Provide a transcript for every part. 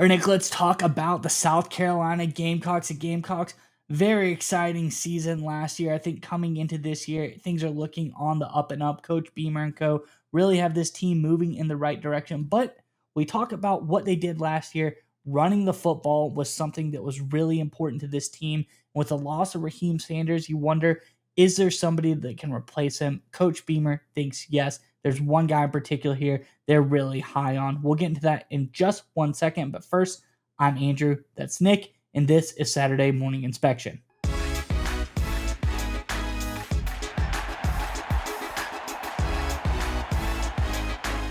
All right, Nick, let's talk about the South Carolina Gamecocks. The Gamecocks, very exciting season last year. I think coming into this year, things are looking on the up and up. Coach Beamer and co. really have this team moving in the right direction. But we talk about what they did last year. Running the football was something that was really important to this team. With the loss of Raheem Sanders, you wonder, is there somebody that can replace him? Coach Beamer thinks yes. There's one guy in particular here they're really high on. We'll get into that in just 1 second. But first, I'm Andrew. That's Nick. And this is Saturday Morning Inspection. All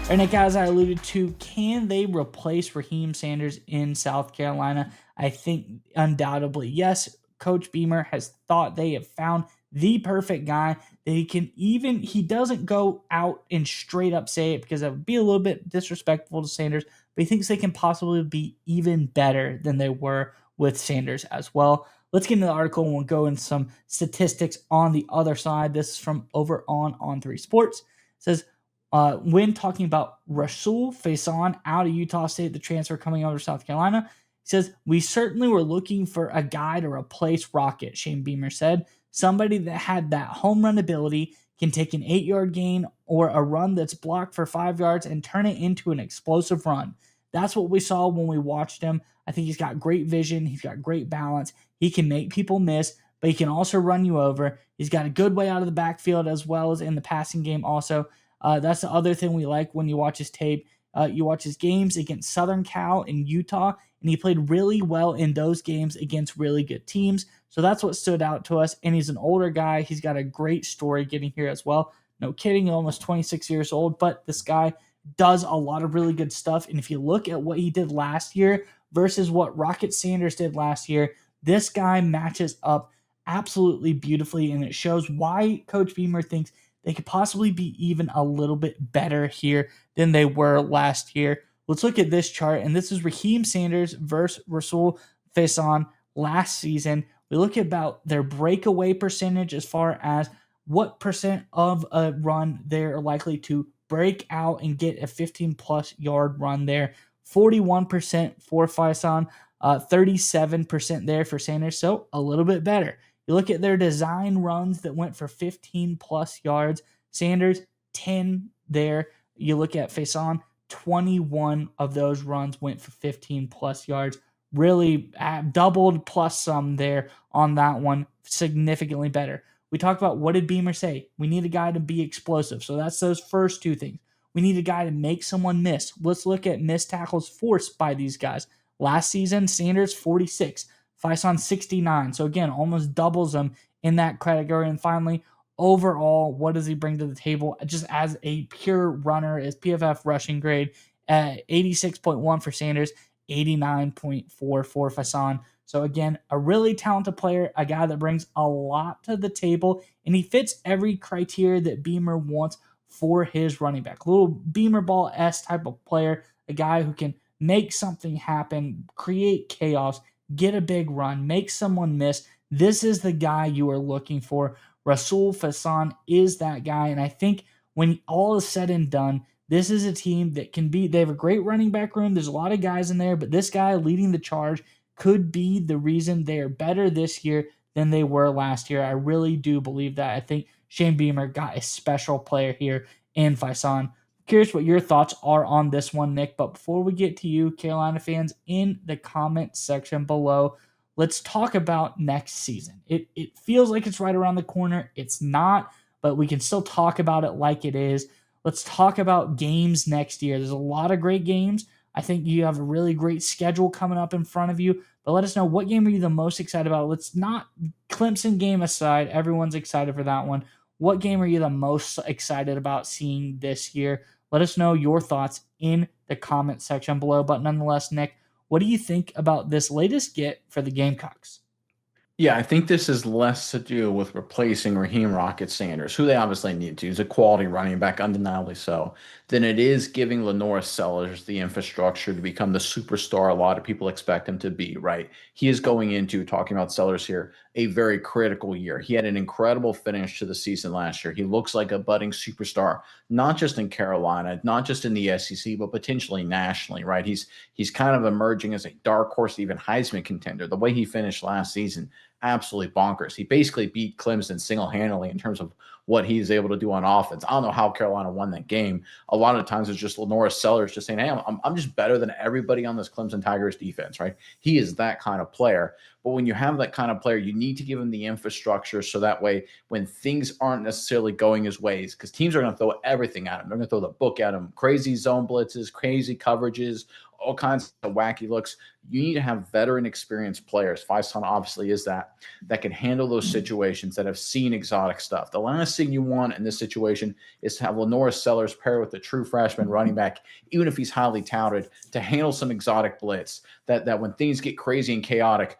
right, Nick, as I alluded to, can they replace Raheem Sanders in South Carolina? I think undoubtedly yes. Coach Beamer has thought they have found the perfect guy that he doesn't go out and straight up say it because that would be a little bit disrespectful to Sanders, but he thinks they can possibly be even better than they were with Sanders as well. Let's get into the article and we'll go into some statistics on the other side. This is from over on 3 Sports. It says, when talking about Rahsul Faison out of Utah State, the transfer coming over to South Carolina, he says, we certainly were looking for a guy to replace Rocket, Shane Beamer said. Somebody that had that home run ability, can take an 8-yard gain or a run that's blocked for 5 yards and turn it into an explosive run. That's what we saw when we watched him. I think he's got great vision. He's got great balance. He can make people miss, but he can also run you over. He's got a good way out of the backfield as well as in the passing game also. That's the other thing we like when you watch his tape. You watch his games against Southern Cal and Utah, and he played really well in those games against really good teams. So that's what stood out to us. And he's an older guy. He's got a great story getting here as well. No kidding, almost 26 years old, but this guy does a lot of really good stuff. And if you look at what he did last year versus what Rocket Sanders did last year, this guy matches up absolutely beautifully, and it shows why Coach Beamer thinks they could possibly be even a little bit better here than they were last year. Let's look at this chart, and this is Raheem Sanders versus Rahsul Faison last season. We look at about their breakaway percentage as far as what percent of a run they're likely to break out and get a 15-plus yard run there. 41% for Faison, 37% there for Sanders, so a little bit better. You look at their design runs that went for 15-plus yards. Sanders, 10 there. You look at Faison, 21 of those runs went for 15-plus yards. Really doubled plus some there on that one. Significantly better. We talked about what did Beamer say? We need a guy to be explosive. So that's those first two things. We need a guy to make someone miss. Let's look at missed tackles forced by these guys. Last season, Sanders, 46. Faison, 69. So again, almost doubles them in that category. And finally, overall, what does he bring to the table? Just as a pure runner, his PFF rushing grade, 86.1 for Sanders, 89.4 for Faison. So again, a really talented player, a guy that brings a lot to the table, and he fits every criteria that Beamer wants for his running back. A little Beamer ball-esque type of player, a guy who can make something happen, create chaos, get a big run, make someone miss. This is the guy you are looking for. Rahsul Faison is that guy, and I think when all is said and done, this is a team that can be, they have a great running back room. There's a lot of guys in there, but this guy leading the charge could be the reason they are better this year than they were last year. I really do believe that. I think Shane Beamer got a special player here in Faison. Curious what your thoughts are on this one, Nick. But before we get to you, Carolina fans, in the comment section below, let's talk about next season. It feels like it's right around the corner. It's not, but we can still talk about it like it is. Let's talk about games next year. There's a lot of great games. I think you have a really great schedule coming up in front of you. But let us know, what game are you the most excited about? Let's not, Clemson game aside, everyone's excited for that one. What game are you the most excited about seeing this year? Let us know your thoughts in the comment section below. But nonetheless, Nick, what do you think about this latest get for the Gamecocks? Yeah, I think this is less to do with replacing Raheem Rocket Sanders, who they obviously need to. He's a quality running back, undeniably so, than it is giving LaNorris Sellers the infrastructure to become the superstar a lot of people expect him to be, right? He is going into, talking about Sellers here, a very critical year. He had an incredible finish to the season last year. He looks like a budding superstar, not just in Carolina, not just in the SEC, but potentially nationally, right? He's kind of emerging as a dark horse, even Heisman contender. The way he finished last season, absolutely bonkers. He basically beat Clemson single handedly in terms of what he's able to do on offense. I don't know how Carolina won that game. A lot of times it's just LaNorris Sellers just saying, hey, I'm just better than everybody on this Clemson Tigers defense, right? He is that kind of player. But when you have that kind of player, you need to give him the infrastructure so that way when things aren't necessarily going his ways, because teams are going to throw everything at him. They're going to throw the book at him, crazy zone blitzes, crazy coverages, all kinds of wacky looks. You need to have veteran experienced players. Faison obviously is that can handle those situations, that have seen exotic stuff. The last thing you want in this situation is to have LaNorris Sellers pair with a true freshman running back, even if he's highly touted, to handle some exotic blitz. That when things get crazy and chaotic,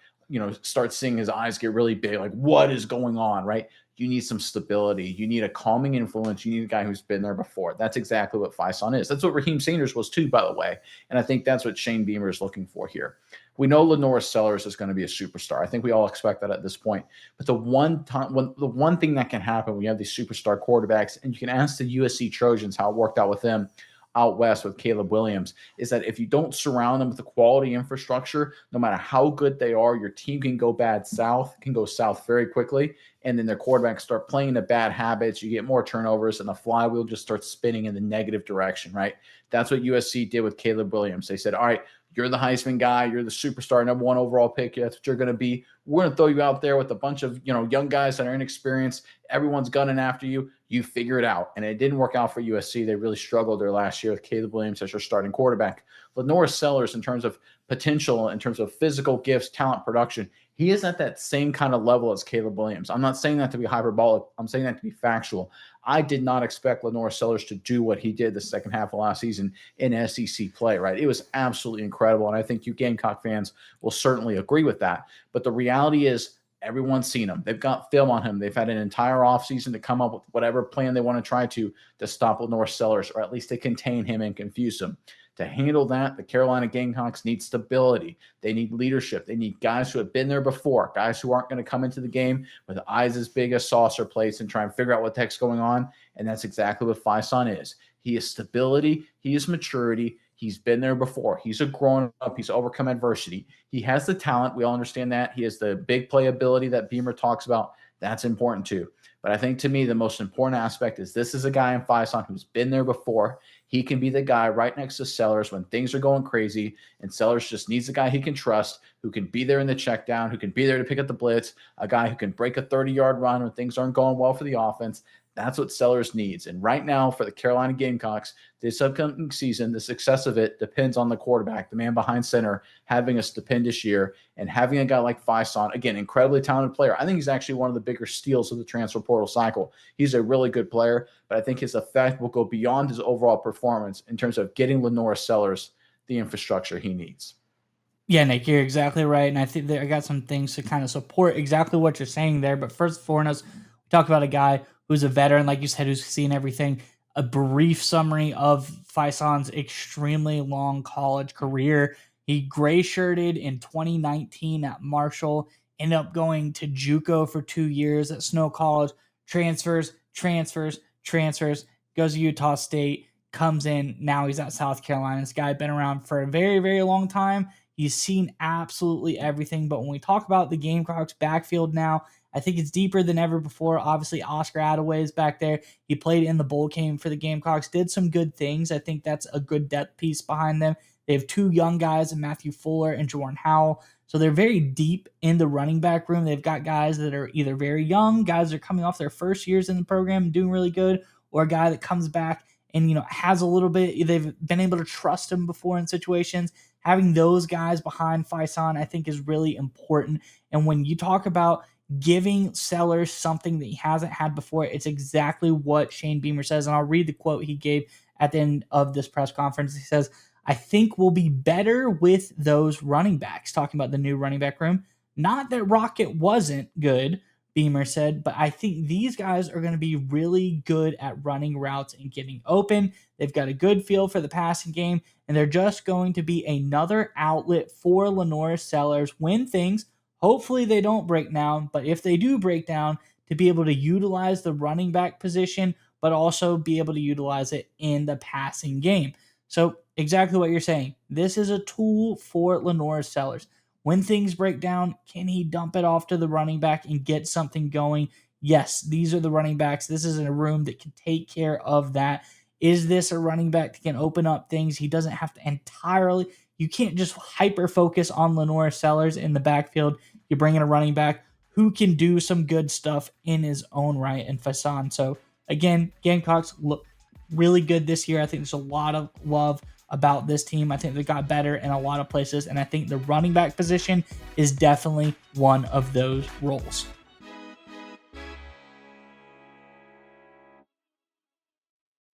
start seeing his eyes get really big, like what is going on, right? You need some stability. You need a calming influence. You need a guy who's been there before. That's exactly what Faison is. That's what Raheem Sanders was too, by the way. And I think that's what Shane Beamer is looking for here. We know LaNorris Sellers is going to be a superstar. I think we all expect that at this point. But the one thing that can happen when you have these superstar quarterbacks, and you can ask the USC Trojans how it worked out with them out west with Caleb Williams, is that if you don't surround them with a quality infrastructure, no matter how good they are, your team can go can go south very quickly. And then their quarterbacks start playing into bad habits. You get more turnovers, and the flywheel just starts spinning in the negative direction, right? That's what USC did with Caleb Williams. They said, all right, you're the Heisman guy. You're the superstar, number one overall pick. That's what you're going to be. We're going to throw you out there with a bunch of young guys that are inexperienced. Everyone's gunning after you. You figure it out. And it didn't work out for USC. They really struggled their last year with Caleb Williams as their starting quarterback. LaNorris Sellers, in terms of potential, in terms of physical gifts, talent, production, he is at that same kind of level as Caleb Williams. I'm not saying that to be hyperbolic. I'm saying that to be factual. I did not expect LaNorris Sellers to do what he did the second half of last season in SEC play, right? It was absolutely incredible. And I think you Gamecock fans will certainly agree with that. But the reality is, everyone's seen him. They've got film on him. They've had an entire offseason to come up with whatever plan they want to try to stop LaNorris Sellers, or at least to contain him and confuse him. To handle that, the Carolina Gamecocks need stability. They need leadership. They need guys who have been there before, guys who aren't going to come into the game with eyes as big as saucer plates and try and figure out what the heck's going on. And that's exactly what Faison is. He is stability. He is maturity. He's been there before. He's a grown up. He's overcome adversity. He has the talent. We all understand that. He has the big playability that Beamer talks about. That's important too. But I think to me, the most important aspect is this is a guy in Faison who's been there before. He can be the guy right next to Sellers when things are going crazy, and Sellers just needs a guy he can trust, who can be there in the check down, who can be there to pick up the blitz, a guy who can break a 30-yard run when things aren't going well for the offense. That's what Sellers needs. And right now, for the Carolina Gamecocks, this upcoming season, the success of it depends on the quarterback, the man behind center, having a stupendous year, and having a guy like Faison, again, incredibly talented player. I think he's actually one of the bigger steals of the transfer portal cycle. He's a really good player, but I think his effect will go beyond his overall performance in terms of getting LaNorris Sellers the infrastructure he needs. Yeah, Nick, you're exactly right. And I think that I got some things to kind of support exactly what you're saying there. But first and foremost, we talk about a guy who's a veteran, like you said, who's seen everything. A brief summary of Faison's extremely long college career. He gray shirted in 2019 at Marshall, ended up going to JUCO for 2 years at Snow College, transfers, goes to Utah State, comes in. Now he's at South Carolina. This guy been around for a very, very long time. He's seen absolutely everything. But when we talk about the Gamecocks backfield now, I think it's deeper than ever before. Obviously, Oscar Attaway is back there. He played in the bowl game for the Gamecocks, did some good things. I think that's a good depth piece behind them. They have two young guys, Matthew Fuller and Jordan Howell. So they're very deep in the running back room. They've got guys that are either very young, guys that are coming off their first years in the program and doing really good, or a guy that comes back and has a little bit. They've been able to trust him before in situations. Having those guys behind Faison, I think, is really important. And when you talk about giving Sellers something that he hasn't had before, it's exactly what Shane Beamer says. And I'll read the quote he gave at the end of this press conference. He says, "I think we'll be better with those running backs," talking about the new running back room. Not that Rocket wasn't good, Beamer said, but I think these guys are going to be really good at running routes and getting open. They've got a good feel for the passing game, and they're just going to be another outlet for LaNorris Sellers when things, hopefully, they don't break down, but if they do break down, to be able to utilize the running back position, but also be able to utilize it in the passing game. So, exactly what you're saying. This is a tool for LaNorris Sellers. When things break down, can he dump it off to the running back and get something going? Yes, these are the running backs. This is a room that can take care of that. Is this a running back that can open up things? He doesn't have to entirely. You can't just hyper focus on LaNorris Sellers in the backfield. You bring in a running back who can do some good stuff in his own right and Faison. So again, Gamecocks look really good this year. I think there's a lot of love about this team. I think they got better in a lot of places, and I think the running back position is definitely one of those roles.